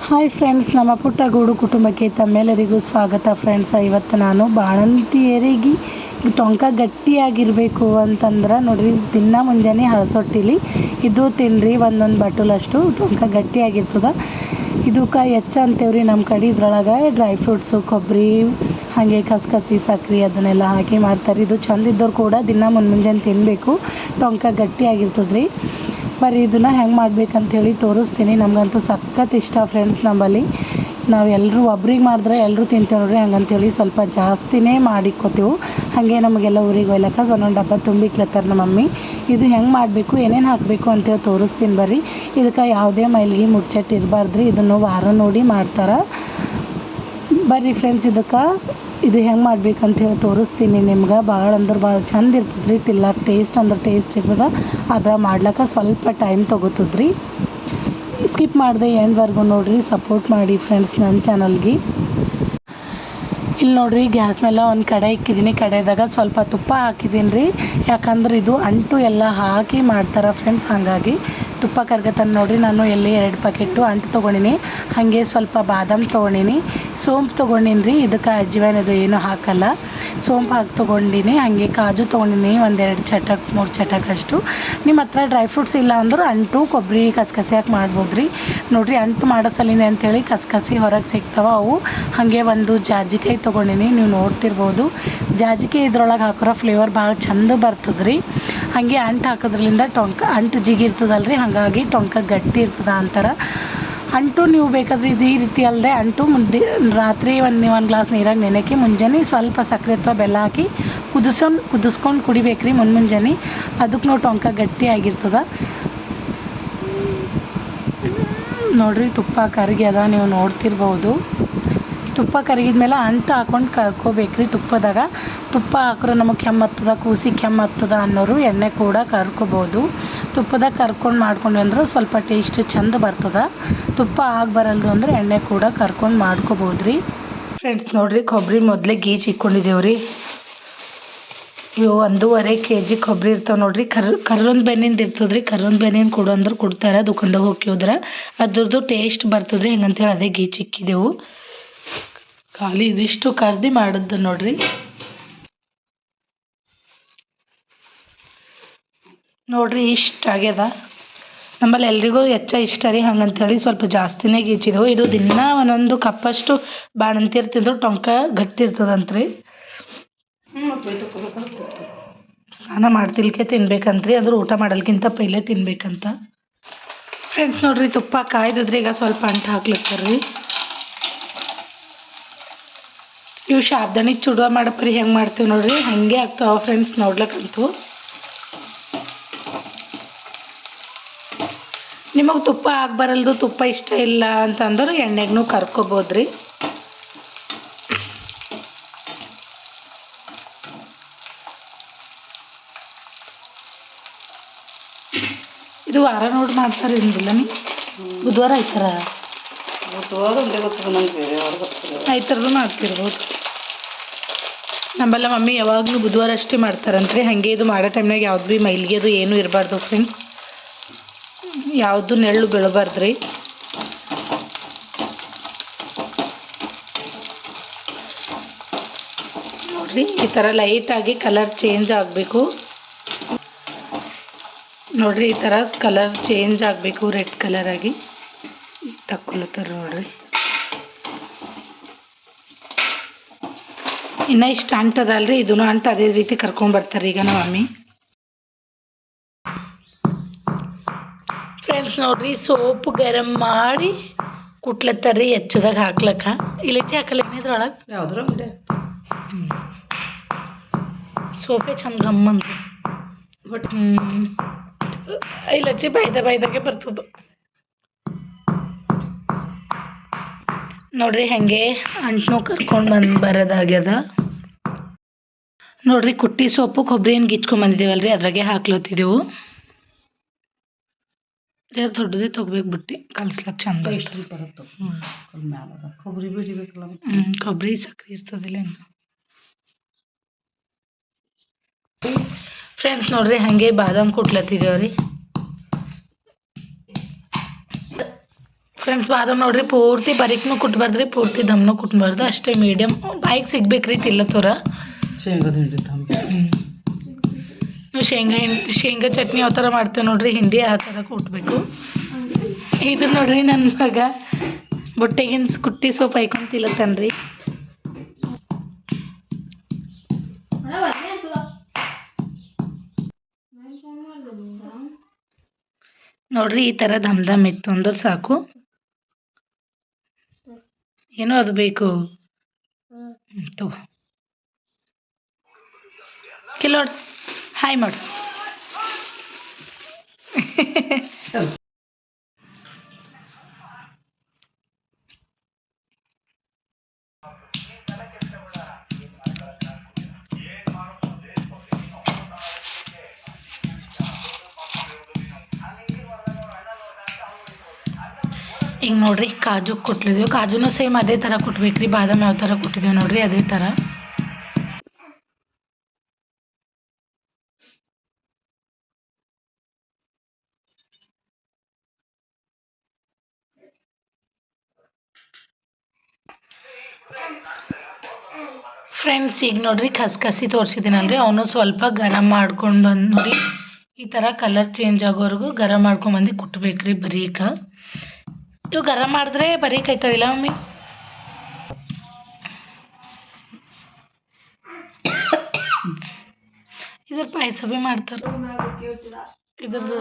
Hi friends, ನಮ್ಮ ಪುಟ್ಟ ಗೂಡು ಕುಟುಂಬಕ್ಕೆ ತಮ್ಮೆಲ್ಲರಿಗೂ ಸ್ವಾಗತ. ಫ್ರೆಂಡ್ಸ್, ಇವತ್ತು ನಾನು ಬಾಣಂತಿಯರಿಗೆ ಟೊಂಕ ಗಟ್ಟಿಯಾಗಿರಬೇಕು ಅಂತಂದ್ರೆ ನೋಡ್ರಿ, ದಿನ ಮುಂಜಾನೆ ಹಳಸೊಟ್ಟಿಲಿ ಇದು ತಿನ್ನಿರಿ. ಒಂದೊಂದು ಬಟ್ಟಲಷ್ಟು ಟೊಂಕ ಗಟ್ಟಿಯಾಗಿರ್ತದೆ. ಇದಕ್ಕೆ ಹೆಚ್ಚ ಅಂತೇವ್ರಿ ನಮ್ಮ ಕಡೆ. ಇದ್ರೊಳಗೆ ಡ್ರೈ ಫ್ರೂಟ್ಸು, ಕೊಬ್ಬರಿ, ಹಾಗೆ ಕಸಕಸಿ, ಸಕ್ರೆ ಅದನ್ನೆಲ್ಲ ಹಾಕಿ ಮಾಡ್ತಾರೆ. ಇದು ಚಂದ ಇದ್ದವ್ರು ಕೂಡ ದಿನ ಮುಂಜಾನೆ ತಿನ್ನಬೇಕು, ಟೊಂಕ ಗಟ್ಟಿಯಾಗಿರ್ತದೆ ರೀ. ಬರ್ರಿ ಇದನ್ನು ಹೆಂಗೆ ಮಾಡ್ಬೇಕಂತೇಳಿ ತೋರಿಸ್ತೀನಿ. ನಮಗಂತೂ ಸಖತ್ ಇಷ್ಟ ಫ್ರೆಂಡ್ಸ್. ನಮ್ಮಲ್ಲಿ ನಾವು ಎಲ್ಲರೂ ಒಬ್ರಿಗೆ ಮಾಡಿದ್ರೆ ಎಲ್ಲರೂ ತಿಂತೇವೆ ನೋಡ್ರಿ. ಹಂಗಂತೇಳಿ ಸ್ವಲ್ಪ ಜಾಸ್ತಿನೇ ಮಾಡಿಕ್ಕೋತೀವಿ. ಹಾಗೆ ನಮಗೆಲ್ಲ ಊರಿಗೆ ಒಯ್ಲಕ್ಕ ಒಂದೊಂದು ಡಬ್ಬ ತುಂಬಿಕ್ಲತ್ತಾರ ನಮ್ಮ ಮಮ್ಮಿ. ಇದು ಹೆಂಗೆ ಮಾಡಬೇಕು, ಏನೇನು ಹಾಕಬೇಕು ಅಂತೇಳಿ ತೋರಿಸ್ತೀನಿ ಬರ್ರಿ. ಇದಕ್ಕೆ ಯಾವುದೇ ಮೈಲಿಗೆ ಮುಚ್ಚಟ್ಟು ಇರಬಾರ್ದ್ರಿ. ಇದನ್ನು ವಾರ ನೋಡಿ ಮಾಡ್ತಾರೆ. ಬರ್ರಿ ಫ್ರೆಂಡ್ಸ್, ಇದು ಹೆಂಗೆ ಮಾಡ್ಬೇಕಂತ ಹೇಳಿ ತೋರಿಸ್ತೀನಿ ನಿಮ್ಗೆ. ಭಾಳ ಅಂದ್ರೆ ಭಾಳ ಚಂದ ಇರ್ತದೆ ರೀ. ತಿಲ್ಲಕ್ಕೆ ಟೇಸ್ಟ್ ಅಂದ್ರೆ ಟೇಸ್ಟ್ ಇರ್ತದೆ. ಅದ್ರ ಮಾಡ್ಲಿಕ್ಕೆ ಸ್ವಲ್ಪ ಟೈಮ್ ತೊಗೋತದ್ರಿ. ಸ್ಕಿಪ್ ಮಾಡಿದೆ ಎಂಡ್ವರೆಗೂ ನೋಡಿರಿ, ಸಪೋರ್ಟ್ ಮಾಡಿ ಫ್ರೆಂಡ್ಸ್ ನನ್ನ ಚಾನಲ್ಗೆ. ಇಲ್ಲಿ ನೋಡಿರಿ, ಗ್ಯಾಸ್ ಮೇಲೆ ಒಂದು ಕಡೆ ಇಕ್ಕಿದ್ದೀನಿ. ಕಡೆದಾಗ ಸ್ವಲ್ಪ ತುಪ್ಪ ಹಾಕಿದ್ದೀನಿ ರೀ. ಯಾಕಂದ್ರೆ ಇದು ಅಂಟು ಎಲ್ಲ ಹಾಕಿ ಮಾಡ್ತಾರೆ ಫ್ರೆಂಡ್ಸ್. ಹಾಗಾಗಿ ತುಪ್ಪ ಕರ್ಗತನ ನೋಡಿರಿ. ನಾನು ಎಲ್ಲಿ 2 ಪ್ಯಾಕೆಟು ಅಂಟು ತೊಗೊಂಡಿನಿ. ಹಾಗೆ ಸ್ವಲ್ಪ ಬಾದಾಮ್ ತೊಗೊಂಡಿನಿ, ಸೋಂಪು ತೊಗೊಂಡಿನಿ ರೀ. ಇದಕ್ಕೆ ಅಜ್ವಾइन ಅದು ಏನೂ ಹಾಕಲ್ಲ, ಸೋಂಪು ಹಾಕಿ ತೊಗೊಂಡಿನಿ. ಹಾಗೆ ಕಾಜು ತೊಗೊಂಡಿನಿ, 1-2 ಚಟಕ್ 3 ಚಟಕಷ್ಟು. ನಿಮ್ಮ ಹತ್ರ ಡ್ರೈ ಫ್ರೂಟ್ಸ್ ಇಲ್ಲ ಅಂದ್ರೆ ಅಂಟು, ಕೊಬ್ಬರಿ, ಕಸಕಸಿ ಹಾಕಿ ಮಾಡ್ಬೋದು ರೀ. ನೋಡಿರಿ, ಅಂಟು ಮಾಡೋ ಸಲಿಂದ ಅಂತೇಳಿ ಕಸಕಸಿ ಹೊರಗೆ ಸಿಗ್ತಾವೆ ಅವು. ಹಾಗೆ ಒಂದು ಜಾಜಿಕಾಯಿ ತೊಗೊಂಡಿನಿ, ನೀವು ನೋಡ್ತಿರ್ಬೋದು. ಜಾಜಿಕಾಯಿ ಇದ್ರೊಳಗೆ ಹಾಕಿರೋ ಫ್ಲೇವರ್ ಭಾಳ ಚಂದ ಬರ್ತದೆ ರೀ. ಹಾಗೆ ಅಂಟು ಹಾಕೋದ್ರಿಂದ ಟೊಂಕ ಅಂಟು ಜಿಗಿರ್ತದಲ್ಲ ರೀ, ಹಾಗಾಗಿ ಟೊಂಕ ಗಟ್ಟಿ ಇರ್ತದೆ ಅಂತಾರೆ. ಅಂಟು ನೀವು ಬೇಕಾದ್ರೆ ಈ ರೀತಿ ಅಲ್ಲದೆ ಅಂಟು ರಾತ್ರಿ ಒಂದು ಗ್ಲಾಸ್ ನೀರಾಗ ನೆನೆಕಿ ಮುಂಜಾನೆ ಸ್ವಲ್ಪ ಸಕ್ಕರೆ ಅಥವಾ ಬೆಲ್ಲ ಹಾಕಿ ಕುದಿಸ್ಕೊಂಡು ಕುಡಿಬೇಕು ರೀ ಮುಂಜಾನೆ. ಅದಕ್ಕೆ ನಾವು ಟೊಂಕ ಗಟ್ಟಿ ಆಗಿರ್ತದೆ ನೋಡಿರಿ. ತುಪ್ಪ ಕರಗ್ಯದ, ನೀವು ನೋಡ್ತಿರ್ಬೋದು. ತುಪ್ಪ ಕರಗಿದ ಮೇಲೆ ಅಂಟು ಹಾಕ್ಕೊಂಡು ಕರ್ಕೋಬೇಕ್ರಿ ತುಪ್ಪದಾಗ. ತುಪ್ಪ ಹಾಕ್ರೆ ನಮಗೆ ಕೆಮ್ಮತ್ತದ, ಕೂಸಿ ಕೆಮ್ಮತ್ತದ ಅನ್ನೋರು ಎಣ್ಣೆ ಕೂಡ ಕರ್ಕೋಬೋದು. ತುಪ್ಪದಾಗ ಕರ್ಕೊಂಡು ಮಾಡ್ಕೊಂಡ್ವಿ ಅಂದ್ರೆ ಸ್ವಲ್ಪ ಟೇಸ್ಟ್ ಚಂದ ಬರ್ತದೆ. ತುಪ್ಪ ಆಗಿ ಬರಲ್ದು ಅಂದರೆ ಎಣ್ಣೆ ಕೂಡ ಕರ್ಕೊಂಡು ಮಾಡ್ಕೋಬೋದು ರೀ ಫ್ರೆಂಡ್ಸ್. ನೋಡಿರಿ, ಕೊಬ್ಬರಿ ಮೊದಲೇ ಗೀಚ್ ಇಕ್ಕೊಂಡಿದ್ದೇವೆ ರೀ. ಇವು 1.5 kg ಕೊಬ್ಬರಿ ಇರ್ತಾವೆ ನೋಡಿರಿ. ಕರ್ರೊಂದು ಬೆನ್ನಿಂದ ಇರ್ತದೆ ರೀ. ಕರ್ರೊಂದು ಬೆನ್ನಿನ ಕೊಡು ಅಂದ್ರೆ ಕೊಡ್ತಾರೆ ದುಕಾನ್ದಾಗ ಹೋಗಿ ಹೋದ್ರೆ. ಅದ್ರದ್ದು ಟೇಸ್ಟ್ ಬರ್ತದೆ ರೀ. ಹೆಂಗಂತೇಳಿ ಅದೇ ಗೀಚ್ ಇಕ್ಕಿದೆವು. ಖಾಲಿ ಇದಿಷ್ಟು ಕರ್ದು ಮಾಡಿದ್ದು ನೋಡ್ರಿ. ನೋಡ್ರಿ, ಇಷ್ಟ ಆಗ್ಯದ. ನಮ್ಮಲ್ಲಿ ಎಲ್ರಿಗೂ ಹೆಚ್ಚ ಇಷ್ಟ ರೀ. ಹಂಗಂತೇಳಿ ಸ್ವಲ್ಪ ಜಾಸ್ತಿನೇ ಗೀಚಿದೆವು. ಇದು ದಿನ ಒಂದೊಂದು ಕಪ್ಪಷ್ಟು ಬಾಣಂತಿಯರು ತಿಂದ್ರು ಟೊಂಕ ಗಟ್ಟಿ ಇರ್ತದಂತ್ರಿ. ಸ್ನಾನ ಮಾಡ್ತಿಲ್ಕೆ ತಿನ್ಬೇಕಂತ್ರಿ, ಅಂದ್ರೆ ಊಟ ಮಾಡಲ್ಕಿಂತ ಪೈಲೆ ತಿನ್ಬೇಕಂತ ಫ್ರೆಂಡ್ಸ್. ನೋಡ್ರಿ, ತುಪ್ಪ ಕಾಯ್ದಿದ್ರಿ. ಈಗ ಸ್ವಲ್ಪ ಅಂಟು ಹಾಕ್ಲಿಕ್ತಾರ್ರಿ. ಇವು ಶಾಬ್ದಾನಿ ಚೂಡುವ ಮಾಡಪ್ರಿ ಹೆಂಗೆ ಮಾಡ್ತೀವಿ ನೋಡ್ರಿ, ಹಾಗೆ ಆಗ್ತಾವ ಫ್ರೆಂಡ್ಸ್ ನೋಡ್ಲಿಕ್ಕಂತೂ. ನಿಮಗೆ ತುಪ್ಪ ಬರಲ್ದು, ತುಪ್ಪ ಇಷ್ಟ ಇಲ್ಲ ಅಂತಂದ್ರೆ ಎಣ್ಣೆಗೂ ಕರ್ಕೋಬೋದ್ರಿ. ಇದು ವಾರ ನೋಡಿ ಮಾಡ್ತಾರೆ ಏನಿಲ್ಲ. ಬುಧವಾರ ಆಯ್ತಾರ, ಆಯ್ತಾರು ಮಾಡ್ತಿರ್ಬೋದು. ನಮ್ಮೆಲ್ಲ ಮಮ್ಮಿ ಯಾವಾಗಲೂ ಬುಧವಾರ ಅಷ್ಟೇ ಮಾಡ್ತಾರಂತ್ರಿ. ಹಾಗೆ ಇದು ಮಾಡೋ ಟೈಮ್ನಾಗ ಯಾವ್ದು ಭೀ ಮೈಲಿಗೆ ಅದು ಏನೂ ಇರಬಾರ್ದು ಫ್ರೆಂಡ್ಸ್. ಯಾವುದು ನೆರಳು ಬೀಳಬಾರ್ದ್ರಿ. ನೋಡಿರಿ, ಈ ಥರ ಲೈಟಾಗಿ ಕಲರ್ ಚೇಂಜ್ ಆಗಬೇಕು ನೋಡಿರಿ. ಈ ಥರ ಕಲರ್ ಚೇಂಜ್ ಆಗಬೇಕು, ರೆಡ್ ಕಲರ್ ಆಗಿ ತಕ್ಕೊಳ್ತಾರೆ ನೋಡಿರಿ. ಇನ್ನು ಇಷ್ಟು ಅಂಟದಲ್ರಿ, ಇದನ್ನು ಅಂಟು ಅದೇ ರೀತಿ ಕರ್ಕೊಂಬರ್ತಾರೆ ಈಗ ನಮ್ಮ ಮಮ್ಮಿ ಫ್ರೆಂಡ್ಸ್. ನೋಡ್ರಿ, ಸೋಪು ಗರಂ ಮಾಡಿ ಕುಟ್ಲತ್ತಾರ್ರಿ ಹೆಚ್ಚದಾಗ ಹಾಕ್ಲಕ್ಕ. ಇಲಚಿ ಹಾಕಲ್ಲ ಏನಿದ್ರೊಳಗೆ, ಯಾವ್ದ್ರ ಸೋಪೆ ಚಂದ ಗಮ್ಮಂತ. ಬಟ್ ಇಲಚಿ ಬೈದಾಗೆ ಬರ್ತದೆ ನೋಡ್ರಿ. ಹಾಗೆ ಅಂಟು ಕರ್ಕೊಂಡು ಬರೋದಾಗ್ಯದ ನೋಡ್ರಿ. ಕುಟ್ಟಿ ಸೊಪ್ಪು ಕೊಬ್ಬರಿ ಏನು ಗಿಚ್ಕೊಂಬಂದಿದ್ದೇವಲ್ರಿ, ಅದ್ರಾಗೆ ಹಾಕ್ಲತ್ತಿದ್ದೆವು. ದೊಡ್ಡದೇ ತೊಗೋಬೇಕು ಬಿಟ್ಟು ಕಲ್ಸ್ಲಕ್ಕೆ ಚಂದ ಬರುತ್ತೆ. ಕೊಬ್ಬರಿ ಬಿಡಿಬೇಕಲ್ಲ, ಕೊಬ್ಬರಿ ಸಕ್ಕರೆ ಇರ್ತದಿಲ್ಲ ಫ್ರೆಂಡ್ಸ್. ನೋಡ್ರಿ, ಹಾಗೆ ಬಾದಾಮ್ ಕುಟ್ಲತ್ತಿದ್ದೇವ್ರಿ. ಫ್ರೆಂಡ್ಸ್ ಬಾದಾಮ್ ನೋಡ್ರಿ ಪೂರ್ತಿ ಬರೀಕ್ನು ಕುಟ್ಬಾರ್ದ್ರಿ ಪೂರ್ತಿ ದಮ್ನು ಕುಟ್ಬಾರ್ದು ಅಷ್ಟೇ ಮೀಡಿಯಮ್ ಬಾಯಿಗೆ ಸಿಗ್ಬೇಕ್ರಿ ತಿಲ್ಲತ್ತೋರ ಶೇಂಗಾದ ಹಿಂಡಿ ನಾವು ಶೇಂಗಾ ಚಟ್ನಿ ಯಾವ ಥರ ಮಾಡ್ತೇವೆ ನೋಡ್ರಿ ಹಿಂಡಿ ಆ ಥರ ಕುಟ್ಬೇಕು. ಇದು ನೋಡ್ರಿ ನನ್ನ ಮಗ ಬೊಟ್ಟೆಗಿನ ಕುಟ್ಟಿ ಸೋಪ್ ಹಾಯ್ಕೊಂಡು ತಿಲ್ಲತ್ತನ್ರಿ. ನೋಡ್ರಿ ಈ ಥರ ದಮ್ ದಮ್ ಇತ್ತು ಅಂದ್ರೆ ಸಾಕು. ಏನೋ ಅದು ಬೇಕು ತಗೋ ಕಿಲೋಡ್ ಹಾಯ್ ಮಾಡು. ಈಗ ನೋಡ್ರಿ ಕಾಜು ಕುಟ್ಲಿದ್ದೀವಿ. ಕಾಜುನ ಸೇಮ್ ಅದೇ ಥರ ಕುಟ್ಬೇಕ್ರಿ ಬಾದಾಮ್ ಯಾವ ಥರ ಕುಟ್ಟಿದ್ದೀವಿ ನೋಡ್ರಿ ಅದೇ ಥರ. ಫ್ರೆಂಡ್ಸ್ ಈಗ ನೋಡ್ರಿ ಕಸಿ ತೋರಿಸಿದ್ದೀನಲ್ರಿ ಅವನು ಸ್ವಲ್ಪ ಗರಂ ಮಾಡ್ಕೊಂಡು ಬಂದು ನೋಡಿ ಈ ಥರ ಕಲರ್ ಚೇಂಜ್ ಆಗೋವರೆಗೂ ಗರಂ ಮಾಡ್ಕೊಂಬಂದು ಕುಟ್ಬೇಕ್ರಿ ಬರೀಕ. ಇವು ಗರಂ ಮಾಡಿದ್ರೆ ಬರೀಕ್ ಆಯ್ತಾವಿಲ್ಲ ಮಮ್ಮಿ. ಇದ್ರ ಪಾಯಸ ಭೀ ಮಾಡ್ತಾರೆ ಇದ್ರದ್ದು.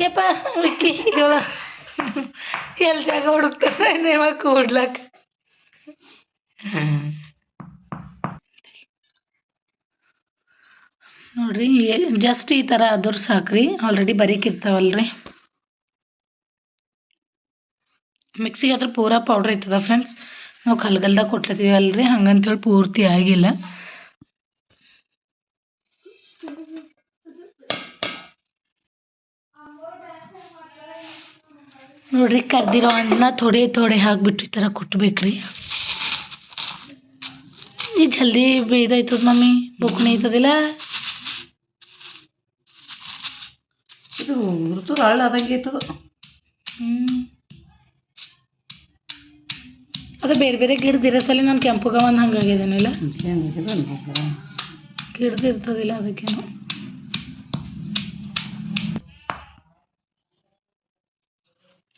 ಯಪ್ಪ ವಿಕ್ಕಿ ಎಲ್ಲಿ ಜಾಗ ಹುಡುಕ್ತಾರೆ ನೀವ ಕೂಡ್ಲಕ್ಕ. ನೋಡ್ರಿ ಜಸ್ಟ್ ಈ ಥರ ಆದ್ರೂ ಸಾಕ್ರಿ ಆಲ್ರೆಡಿ ಬರೀಕ್ ಇರ್ತಾವಲ್ರಿ. ಮಿಕ್ಸಿಗೆ ಆದ್ರೆ ಪೂರಾ ಪೌಡ್ರ್ ಇರ್ತದ ಫ್ರೆಂಡ್ಸ್. ನಾವು ಕಲ್ಗಲ್ದಾಗ ಕೊಟ್ಲತ್ತೀವಲ್ರಿ ಹಂಗಂತೇಳಿ ಪೂರ್ತಿ ಆಗಿಲ್ಲ. ನೋಡ್ರಿ ಕರ್ದಿರೋ ಅನ್ನ ಥೋಡೆ ಹಾಕ್ಬಿಟ್ಟು ಈ ಥರ ಕುಟ್ಬೇಕ್ರಿ. ಈ ಜಲ್ದಿ ಬೇಯ್ದೈತದ ಮಮ್ಮಿ ಬುಕ್ನಿ ಐತದಿಲ್ಲ. ಇದು ಋತು ಹಳ್ಳ ಆದಂಗೆ ಐತದ. ಅದು ಬೇರೆ ಬೇರೆ ಗಿಡದಿರೋ ನಾನು ಕೆಂಪುಗ ಒಂದು ಹಂಗಾಗಿದ್ದೇನಿಲ್ಲ ಗಿಡದಿರ್ತದಿಲ್ಲ ಅದಕ್ಕೇನು.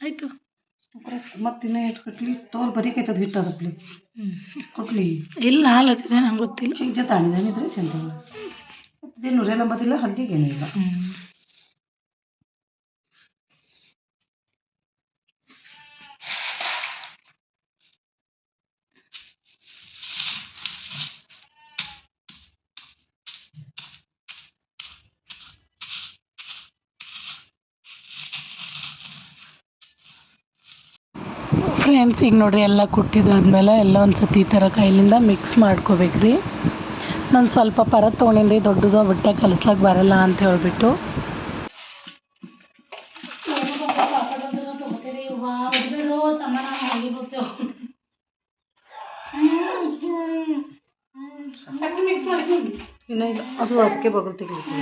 ಆಯಿತು ಮತ್ತೆ ಇನ್ನೂ ಎಷ್ಟು ಕಟ್ಲಿ ತೋಲ್ ಬರೀಕೈತದ ಹಿಟ್ಟು ಅದಪ್ಲಿ ಕೊಟ್ಲಿ ಇಲ್ಲ ಹಾಲತ್ತಿದೆ ನಂಗೆ ಗೊತ್ತಿಲ್ಲ. ಚಿಂಚೆ ತಾಣಿದೇನಿದ್ರೆ ಚಂದ ಇದೇ ನೂರೇನಂಬತ್ತಿಲ್ಲ ಹಲ್ದಿಗೆ ಏನಿಲ್ಲ. ಫ್ರೆಂಡ್ಸ್ ಈಗ ನೋಡ್ರಿ ಎಲ್ಲ ಕುಟ್ಟಿದಾದ್ಮೇಲೆ ಎಲ್ಲ ಒಂದು ಸತಿ ಈ ಥರ ಕೈಲಿಂದ ಮಿಕ್ಸ್ ಮಾಡ್ಕೋಬೇಕ್ರಿ. ನಾನು ಸ್ವಲ್ಪ ಪರ ತೊಗೊಂಡಿನಿ ದೊಡ್ಡದು ಬಿಟ್ಟೆ ಕಲಿಸ್ಲಾಕ್ ಬರಲ್ಲ ಅಂತ ಹೇಳ್ಬಿಟ್ಟು. ಇನ್ನ ಇಲ್ಲ ಅದು ಅದಕ್ಕೆ ಬಗಲ್ ತೆಗಿಲಿಕ್ಕೆ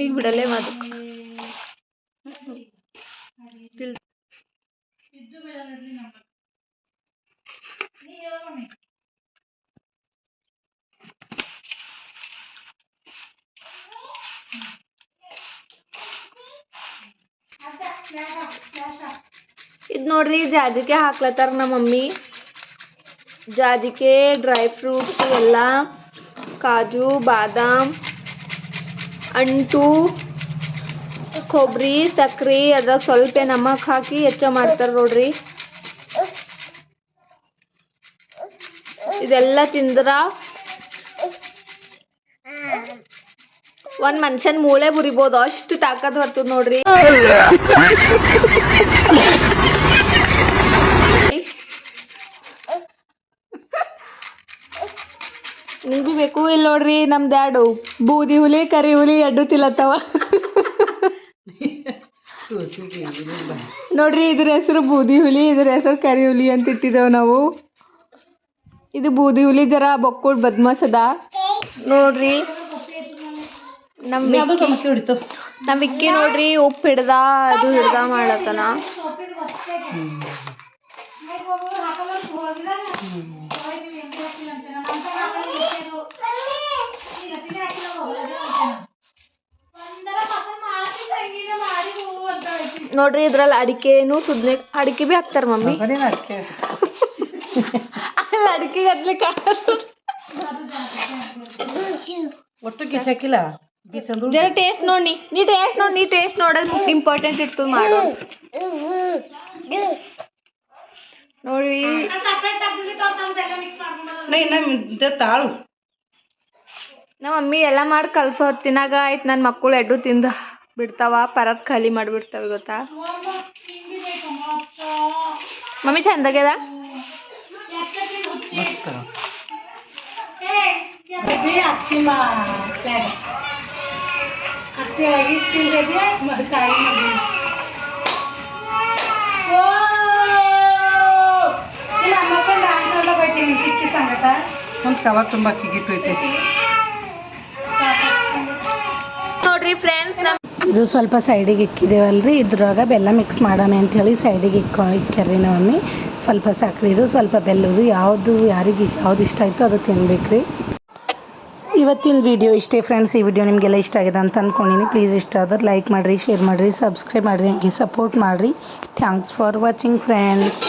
ಈಗ ಬಿಡಲೇ ಮಾತು ಇದು ನೋಡ್ರಿ ಜಾಜಿಕೆ ಹಾಕ್ಲತ್ತಾರ ನಮ್ಮ ಮಮ್ಮಿ. ಜಾಜಿಕೆ ಡ್ರೈ ಫ್ರೂಟ್ಸ್ ಎಲ್ಲ ಕಾಜು ಬಾದಾಮ್ ಅಂಟು ಕೊಬ್ಬರಿ ಸಕ್ರೆ ಅದ್ರಾಗ ಸ್ವಲ್ಪ ನಮಕ್ ಹಾಕಿ ಹೆಚ್ಚ ಮಾಡ್ತಾರ ನೋಡ್ರಿ. ಇದೆಲ್ಲ ತಿಂದ್ರ ಒಂದ್ ಮನುಷ್ಯನ್ ಮೂಳೆ ಮುರಿಬೋದು ಅಷ್ಟು ತಾಕತ್ ಬರ್ತದ ನೋಡ್ರಿ. ನಿಂಗೂ ಬೇಕು ಇಲ್ಲ ನೋಡ್ರಿ ನಮ್ ಡ್ಯಾಡು ಬೂದಿ ಹುಲಿ ಕರಿ ಹುಲಿ ಎಡ್ಡು ತಿಲ್ಲತ್ತವ. ನೋಡ್ರಿ ಇದ್ರ ಹೆಸರು ಬೂದಿ ಹುಲಿ, ಇದ್ರ ಹೆಸರು ಕರಿ ಹುಲಿ ಅಂತ ಇಟ್ಟಿದ್ದೇವ್ ನಾವು. ಇದು ಬೂದಿ ಹುಲಿ ಜರ ಬಕ್ಕುಳ್ ಬದ್ಮಾಸ್ ಅದ ನೋಡ್ರಿ. ನಮ್ ವಿಕ್ಕಿ ನೋಡ್ರಿ ಉಪ್ಪು ಹಿಡ್ದ ಅದು ಹಿಡ್ದ ಮಾಡ್ಲತ್ತನ. ನೋಡ್ರಿ ಇದ್ರಲ್ಲಿ ಅಡಿಕೆನು ಸುದ್ನೆ ಅಡಿಕೆ ಬಿ ಹಾಕ್ತಾರ ಮಮ್ಮಿ. ಅಲ್ಲಿ ಅಡಿಕೆ ಗದ್ಲೆ ಒಟ್ಟು ಗಿಚ್ಚಾಕಿಲ್ಲ ಜರ ಟೇಸ್ಟ್ ನೋಡಿ, ನೀ ಟೇಸ್ಟ್ ನೋಡೋದು ಇಂಪಾರ್ಟೆಂಟ್ ಇರ್ತದ ಮಾಡೋ ನೋಡ್ರಿ. ತಾಳು ನಮ್ಮ ಮಮ್ಮಿ ಎಲ್ಲ ಮಾಡಿ ಕಲ್ಸೋ ಹೊತ್ತಿನಾಗ ಆಯ್ತು ನನ್ನ ಮಕ್ಕಳು ಎಡ್ಡು ತಿಂದು ಬಿಡ್ತಾವ, ಪರತ್ ಖಾಲಿ ಮಾಡಿಬಿಡ್ತಾವ. ಗೊತ್ತಾ ಮಮ್ಮಿ ಚಂದಾಗ್ಯದ? ಒಂದು ಕವರ್ ತುಂಬ ಕಿಗಿಟ್ಟು ಐತೆ ನೋಡ್ರಿ ಫ್ರೆಂಡ್ಸ್. ಇದು ಸ್ವಲ್ಪ ಸೈಡಿಗೆ ಇಕ್ಕಿದೇವಲ್ರಿ, ಇದ್ರಾಗ ಬೆಲ್ಲ ಮಿಕ್ಸ್ ಮಾಡೋಣ ಅಂಥೇಳಿ ಸೈಡಿಗೆ ಇಕ್ಕ್ಯಾರಿ ನಮ್ಮಮ್ಮಿ. ಸ್ವಲ್ಪ ಸಕ್ಕರೆ ಇದು ಸ್ವಲ್ಪ ಬೆಲ್ಲದು, ಯಾವುದು ಯಾರಿಗೆ ಯಾವ್ದು ಇಷ್ಟ ಆಯಿತು ಅದು ತಿನ್ಬೇಕ್ರಿ. ಇವತ್ತಿನ ವಿಡಿಯೋ ಇಷ್ಟೇ ಫ್ರೆಂಡ್ಸ್. ಈ ವಿಡಿಯೋ ನಿಮಗೆಲ್ಲ ಇಷ್ಟ ಆಗಿದೆ ಅಂತ ಅಂದ್ಕೊಂಡಿನಿ. ಪ್ಲೀಸ್ ಇಷ್ಟ ಆದ್ರೆ ಲೈಕ್ ಮಾಡಿರಿ, ಶೇರ್ ಮಾಡಿರಿ, ಸಬ್ಸ್ಕ್ರೈಬ್ ಮಾಡಿರಿ, ಹಂಗೆ ಸಪೋರ್ಟ್ ಮಾಡಿರಿ. Thanks for watching friends.